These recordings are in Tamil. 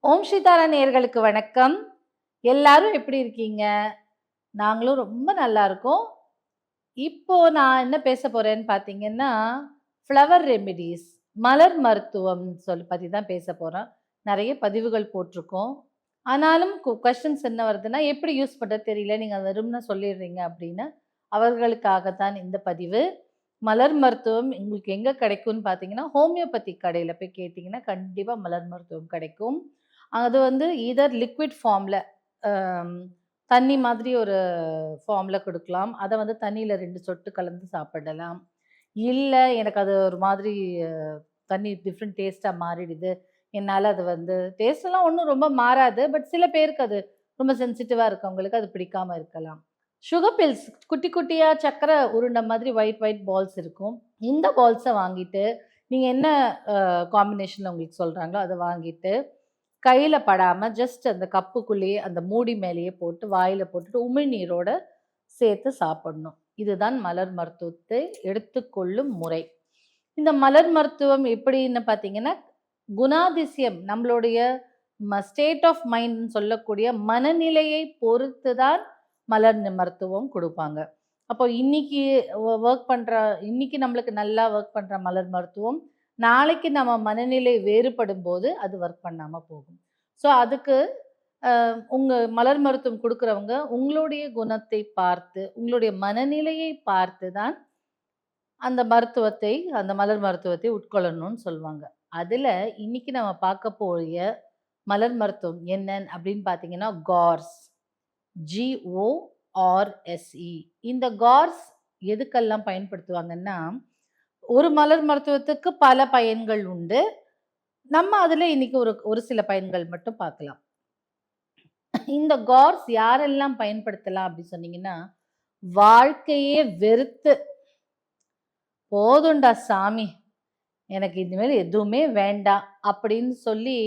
ஓம் ஸ்ரீதாரா நேயர்களுக்கு வணக்கம். எல்லாரும் எப்படி இருக்கீங்க? நாங்களும் ரொம்ப நல்லா இருக்கோம். இப்போ நான் என்ன பேச போறேன்னு பார்த்தீங்கன்னா, ஃப்ளவர் ரெமிடீஸ் மலர் மருத்துவம் பத்தி தான் பேச போறோம். நெறைய பதிவுகள் போட்டிருக்கோம். ஆனாலும் கொஸ்டின்ஸ் என்ன வருதுன்னா, எப்படி யூஸ் பண்றது தெரியல. நீங்க வெறுமனே சொல்லிடுறீங்க அப்படின்னு. அவர்களுக்காக தான் இந்த பதிவு. மலர் மருத்துவம் உங்களுக்கு எங்க கிடைக்கும்னு பார்த்தீங்கன்னா, ஹோமியோபதி கடையில போய் கேட்டீங்கன்னா, கண்டிப்பா மலர் மருத்துவம் கிடைக்கும். அது வந்து ஈதர் லிக்விட் ஃபார்ம்ல அம் தண்ணி மாதிரி ஒரு ஃபார்ம்ல குடுக்கலாம். அத வந்து தண்ணீல 2 சொட்டு கலந்து சாப்பிடலாம். இல்ல எனக்கு அது ஒரு மாதிரி தண்ணி டிஃபரண்ட் டேஸ்ட்டா மாறிடுது. என்னால அது வந்து டேஸ்ட்லாம் ஒண்ணும் ரொம்ப மாறாது. பட் சில பேருக்கு அது ரொம்ப சென்சிட்டிவா இருக்கவங்களுக்கு அது பிடிக்காம இருக்கலாம். சுகர் பில்ஸ் குட்டி குட்டியா சர்க்கரை உருண்ட மாதிரி ஒயிட் ஒயிட் பால்ஸ் இருக்கும். இந்த பால்ஸ வாங்கிட்டு, நீங்க என்ன காம்பினேஷன்ல உங்களுக்கு சொல்றாங்களோ அத வாங்கிட்டு கையில படாம ஜஸ்ட் அந்த கப்புக்குள்ளேயே அந்த மூடி மேலேயே போட்டு வாயில போட்டுட்டு உமிழ்நீரோட சேர்த்து சாப்பிடணும். இதுதான் மலர் மருத்துவத்தை எடுத்துக்கொள்ளும் முறை. இந்த மலர் மருத்துவம் எப்படின்னு பார்த்தீங்கன்னா, குணாதிசயம் நம்மளுடைய ஸ்டேட் ஆஃப் மைண்ட்ன்னு சொல்லக்கூடிய மனநிலையை பொறுத்து தான் மருத்துவம் குடுப்பாங்க. அப்போ இன்னைக்கு வொர்க் பண்ற இன்னைக்கு நம்மளுக்கு நல்லா வொர்க் பண்ற மலர் மருத்துவம், நாளைக்கு நம்ம மனநிலை வேறுபடும்போது அது வொர்க் பண்ணாம போகும். ஸோ அதுக்கு உங்க மலர் மருத்துவம் குடுக்குறவங்க, உங்களுடைய குணத்தை பார்த்து, உங்களுடைய மனநிலையை பார்த்து தான் அந்த மலர் மருத்துவத்தை உட்கொள்ளணும்னு சொல்லுவாங்க. அதுல இன்னைக்கு நம்ம பார்க்க போறிய மலர் மருத்துவம் என்னன்னு அப்படின்னு பார்த்தீங்கன்னா, கார்ஸ். GORSE. இந்த கார்ஸ் எதுக்கெல்லாம் பயன்படுத்துவாங்கன்னா, ஒரு மலர் மருத்துவத்துக்கு பல பயன்கள் உண்டு. நம்ம அதுல இன்னைக்கு ஒரு ஒரு சில பயன்கள் மட்டும் பார்க்கலாம். இந்த கார்ஸ் யாரெல்லாம் பயன்படுத்தலாம் அப்படி சொன்னீங்கன்னா, வாழ்க்கையே வெறுத்து, "போதும்டா சாமி, எனக்கு இனிமேல் எதுவுமே வேண்டாம்" அப்படின்னு சொல்லி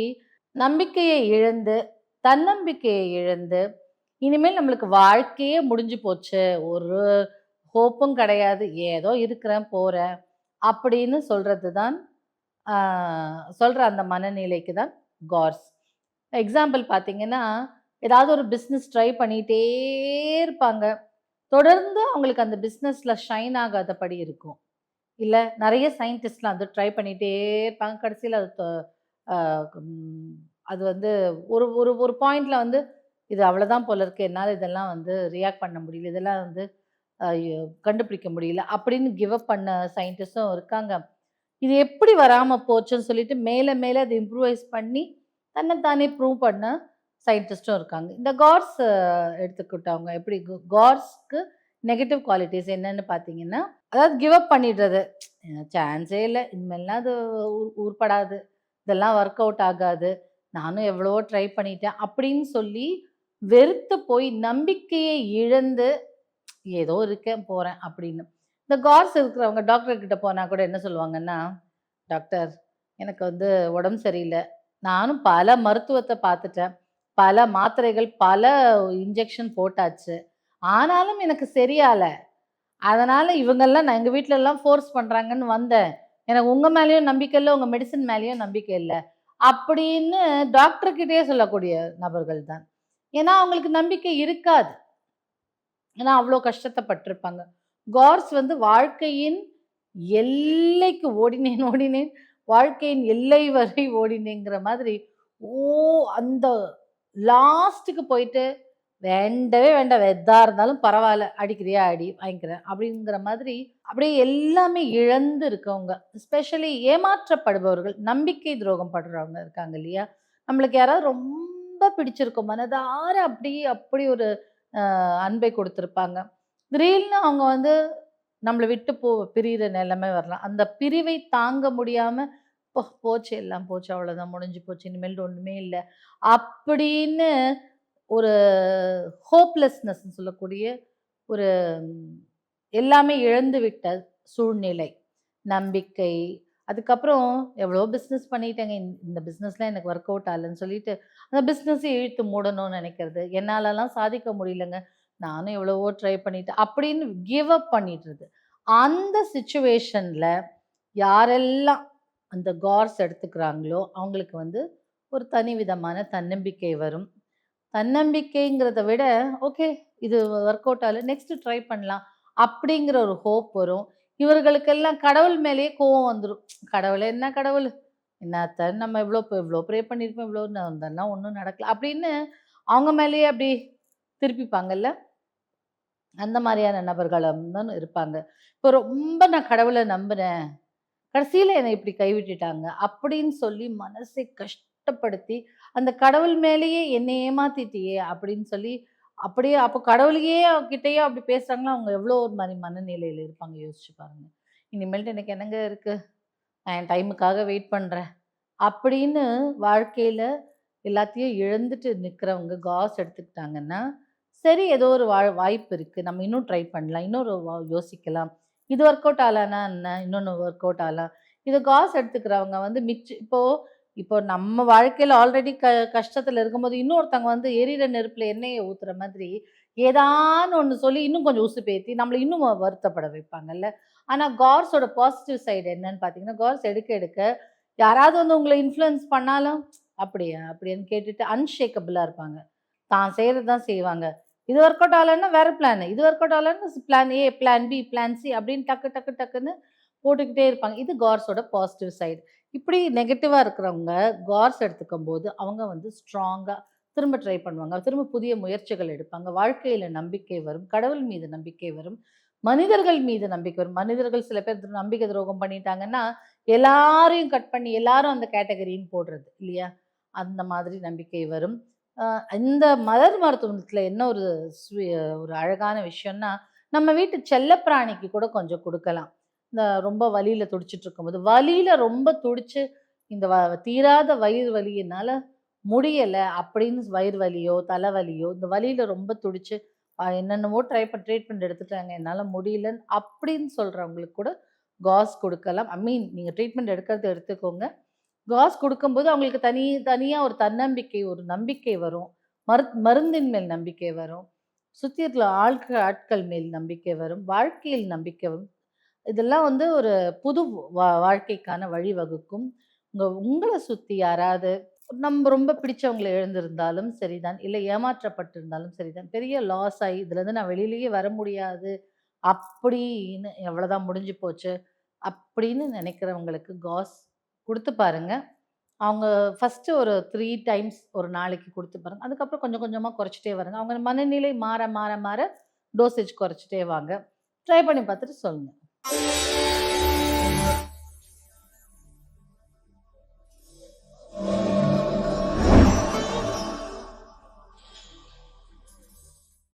நம்பிக்கையை இழந்து, தன்னம்பிக்கையை இழந்து, இனிமேல் நம்மளுக்கு வாழ்க்கையே முடிஞ்சு போச்சு. ஒரு ஹோப்பும் கிடையாது. ஏதோ இருக்கிறேன், போறேன் அப்படின்னு சொல்றது தான் ஆ சொல்ற அந்த மனநிலைக்கு தான் கார்ஸ். எக்ஸாம்பிள் பார்த்தீங்கன்னா, ஏதாவது ஒரு பிசினஸ் ட்ரை பண்ணிட்டே இருப்பாங்க. தொடர்ந்து அவங்களுக்கு அந்த பிசினஸ்ல ஷைன் ஆகாதபடி இருக்கும். இல்ல நெறைய சயின்டிஸ்ட்லாம் வந்து ட்ரை பண்ணிட்டே இருப்பாங்க. கடைசியில அது அ ம் அது வந்து ஒரு ஒரு ஒரு பாயிண்ட்ல வந்து, இது அவ்வளோதான் போல இருக்கு. என்னால இதெல்லாம் வந்து ரியாக்ட் பண்ண முடியல. இதெல்லாம் வந்து அ கண்டுபிடிக்க முடியல. அப்படின்னு கிவ் அப் பண்ண சயின்டிஸ்ட்டும் இருக்காங்க. இது எப்படி வராம போச்சுன்னு சொல்லிட்டு மேல மேல அத இம்ப்ரூவைஸ் பண்ணி, தன்ன தானே ப்ரூவ் பண்ண சயின்டிஸ்ட்டும் இருக்காங்க. இந்த காட்ஸ் எடுத்துக்கிட்டவங்க எப்படி காட்ஸ்க்கு நெகட்டிவ் குவாலிட்டீஸ் என்னன்னு பார்த்தீங்கன்னா, அதாவது கிவ் அப் பண்ணிடுறது. சான்ஸே இல்ல. இனிமேல்லாம் அது உருப்படாது. இதெல்லாம் ஒர்க் அவுட் ஆகாது. நானும் எவ்வளவோ ட்ரை பண்ணிட்டேன். அப்படின்னு சொல்லி வெறுத்து போய் நம்பிக்கையை இழந்து, ஏதோ இருக்கேன், போறேன் அப்படின்னு. இந்த காட்ஸ் இருக்கிறவங்க டாக்டர் கிட்ட போனா கூட என்ன சொல்லுவாங்கன்னா, "டாக்டர், எனக்கு வந்து உடம்பு சரியில்ல. நானும் பல மருத்துவத்த பார்த்துட்டேன். பல மாத்திரைகள், பல இன்ஜெக்ஷன் போட்டாச்சு. ஆனாலும் எனக்கு சரியால. அதனால இவங்கெல்லாம் எங்க வீட்லலாம் ஃபோர்ஸ் பண்றாங்கன்னு வந்தேன். எனக்கு உங்க மேலயும் நம்பிக்கை இல்ல, உங்க மெடிசின் மேலயும் நம்பிக்கை இல்ல." அப்படின்னு டாக்டர் கிட்டயே சொல்லக்கூடிய நபர்கள் தான். ஏன்னா, அவங்களுக்கு நம்பிக்கை இருக்காது. ஏன்னா, அவ்ளோ கஷ்டத்த. கார்ஸ் வந்து வாழ்க்கையின் எல்லைக்கு ஓடினேன், ஓடினேன். வாழ்க்கையின் எல்லை வரை ஓடினேங்கிற மாதிரி, ஓ அந்த லாஸ்ட்டுக்கு போயிட்டு, வேண்டவே வேண்டாம். எதா இருந்தாலும் பரவால்ல. அடிக்கிறியா அடி, வாங்கிக்கிறேன். அப்படிங்கிற மாதிரி, அப்படியே எல்லாமே இழந்து இருக்கவங்க. எஸ்பெஷலி ஏமாற்றப்படுபவர்கள், நம்பிக்கை துரோகம் படுறவங்க இருக்காங்க இல்லையா? நம்மளுக்கு யாராவது ரொம்ப பிடிச்சிருக்கும். மனதார அப்படி ஒரு அன்பை கொடுத்திருப்பாங்க. திடீர்னு அவங்க வந்து நம்மள விட்டு பிரியிற நிலைமை வரலாம். அந்த பிரிவை தாங்க முடியாம, போச்சு எல்லாம் போச்சு. அவ்வளோதான் முடிஞ்சு போச்சு. இனிமேல் ஒண்ணுமே இல்ல." அப்படின்னு ஒரு ஹோப்லெஸ்னஸ்ன்னு சொல்லக்கூடிய ஒரு எல்லாமே இழந்துவிட்ட சூழ்நிலை, நம்பிக்கை. அதுக்கப்புறம் எவ்வளோ பிசினஸ் பண்ணிட்டேங்க. இந்த பிசினஸ்லாம் எனக்கு ஒர்க் அவுட் ஆகலன்னு சொல்லிட்டு, அந்த பிசினஸ இழுத்து மூடணும்னு நெனைக்கிறது. என்னாலலாம் சாதிக்க முடியலங்க. நானும் எவ்வளவோ ட்ரை பண்ணிட்டேன். அப்படின்னு கிவ் அப் பண்ணிடுறது. அந்த சிச்சுவேஷன்ல யாரெல்லாம் அந்த கார்ஸ் எடுத்துக்கிறாங்களோ, அவங்களுக்கு வந்து ஒரு தனி விதமான தன்னம்பிக்கை வரும். தன்னம்பிக்கைங்கிறத விட, ஓகே இது ஒர்க் அவுட் ஆகல. நெக்ஸ்ட் ட்ரை பண்ணலாம். அப்படிங்கிற ஒரு ஹோப் வரும். இவர்களுக்கெல்லாம் கடவுள் மேலேயே கோவம் வந்துரும். கடவுளே என்ன கடவுள்? என்னத்த நம்ம இவ்ளோ ப்ரே பண்ணியிருக்கோம். இதெல்லாம் ஒண்ணும் நடக்கல. அப்படின்னு அவங்க மேலேயே அப்படி திருப்பிப்பாங்கல்ல. அந்த மாரியான நபர்களும் தான் இருப்பாங்க. இப்போ ரொம்ப நான் கடவுள நம்புனேன். கடைசியில என்னை இப்படி கைவிட்டுட்டாங்க. அப்படின்னு சொல்லி மனசை கஷ்டப்படுத்தி, அந்த கடவுள் மேலேயே என்னை ஏமாத்திட்டியே அப்படின்னு சொல்லி, அப்படியே அப்போ கடவுளையே கிட்டயே அப்படி பேசுறாங்கன்னா, அவங்க எவ்வளோ ஒரு மாரி மனநிலையில இருப்பாங்க யோசிச்சு பாருங்க. இனிமேல்ட்டு எனக்கு என்னங்க இருக்கு? நான் என் டைமுக்காக வெயிட் பண்றேன். அப்படின்னு வாழ்க்கையில எல்லாத்தையும் இழந்துட்டு நிக்கிறவங்க காசு எடுத்துக்கிட்டாங்கன்னா, சரி ஏதோ ஒரு வாய்ப்பு இருக்கு. நம்ம இன்னும் ட்ரை பண்ணலாம். இன்னொரு யோசிக்கலாம். இது ஒர்க் அவுட் ஆகலன்னா என்ன? இன்னொன்னு ஒர்க் அவுட் ஆகலாம். இது காசு எடுத்துக்கிறவங்க வந்து இப்போ இப்போ நம்ம வாழ்க்கையில ஆல்ரெடி கஷ்டத்துல இருக்கும்போது, இன்னொருத்தவங்க வந்து எரியிற நெருப்புல எண்ணெய ஊத்துற மாதிரி, ஏதான்னு ஒண்ணு சொல்லி இன்னும் கொஞ்சம் உசுப்பேத்தி நம்மள இன்னும் வருத்தப்பட வைப்பாங்கல்ல. ஆனா காட்ஸோட பாசிட்டிவ் சைடு என்னன்னு பார்த்தீங்கன்னா, காட்ஸ் எடுக்க எடுக்க யாராவது வந்து உங்கள இன்ஃப்ளூயன்ஸ் பண்ணாலும், "அப்படியா?" அப்படின்னு கேட்டுட்டு அன்ஷேக்கபிளா இருப்பாங்க. தான் செய்றது தான் செய்வாங்க. இது ஒர்க் அவுட் ஆகலன்னா வேற பிளான். இது ஒர்க் அவுட் ஆகலன்னா plan A, plan B, plan C அப்படின்னு டக்கு டக்கு டக்குன்னு போட்டுக்கிட்டே இருப்பாங்க. இது காட்ஸோட பாசிட்டிவ் சைடு. இப்படி நெகட்டிவா இருக்கிறவங்க காட்ஸ் எடுத்துக்கும்போது, அவங்க வந்து ஸ்ட்ராங்கா திரும்ப ட்ரை பண்ணுவாங்க. திரும்ப புதிய முயற்சிகள் எடுப்பாங்க. வாழ்க்கையில நம்பிக்கை வரும். கடவுள் மீது நம்பிக்கை வரும். மனிதர்கள் மீது நம்பிக்கை வரும். மனிதர்கள் சில பேர் நம்பிக்கை துரோகம் பண்ணிட்டாங்கன்னா, எல்லாரையும் கட் பண்ணி எல்லாரும் அந்த கேட்டகரின்னு போடுறது இல்லையா? அந்த மாதிரி நம்பிக்கை வரும். அ இந்த மலர் மருத்துவத்துல என்ன ஒரு ஒரு அழகான விஷயம்னா, நம்ம வீட்டு செல்லப்பிராணிக்கு கூட கொஞ்சம் குடுக்கலாம். இந்த ரொம்ப வலியில துடிச்சுட்டு இருக்கும்போது, வலியில ரொம்ப துடிச்சு இந்த தீராத வயிறு வலி என்னால முடியல அப்படின்னு வயிறு வலியோ, தலைவலியோ, இந்த வலியில ரொம்ப துடிச்சு என்னென்னவோ ட்ரீட்மெண்ட் எடுத்துட்டாங்க. என்னால முடியலன்னு அப்படின்னு சொல்றவங்களுக்கு கூட காஸ் குடுக்கலாம். ஐ மீன் நீங்க ட்ரீட்மெண்ட் எடுக்கிறத எடுத்துக்கோங்க. காஸ் குடுக்கும்போது அவங்களுக்கு தனியா ஒரு தன்னம்பிக்கை, ஒரு நம்பிக்கை வரும். மருந்தின் மேல் நம்பிக்கை வரும். சுத்தி இருக்கிற ஆட்கள் மேல் நம்பிக்கை வரும். வாழ்க்கையில் நம்பிக்கை வரும். இதெல்லாம் வந்து ஒரு புது வாழ்க்கைக்கான வழிவகுக்கும். உங்கள சுத்தி யாராவது நம்ம ரொம்ப பிடிச்சவங்கள இழந்திருந்தாலும் சரிதான், இல்ல ஏமாற்றப்பட்டிருந்தாலும் சரிதான், பெரிய லாஸ் ஆயி இதுலருந்து நான் வெளியிலேயே வர முடியாது, அப்படின்னு அவ்வளோதான் முடிஞ்சு போச்சு, அப்படின்னு நினைக்கிறவங்களுக்கு காஸ் குடுத்து பாருங்க. அவங்க ஃபர்ஸ்ட்டு ஒரு 3 டைம்ஸ் ஒரு நாளைக்கு குடுத்து பாருங்க. அதுக்கப்புறம் கொஞ்சம் கொஞ்சமா குறைச்சுட்டே வருங்க. அவங்க மனநிலை மாற மாற மாற டோசேஜ் குறைச்சுட்டே வாங்க. ட்ரை பண்ணி பார்த்துட்டு சொல்லுங்க.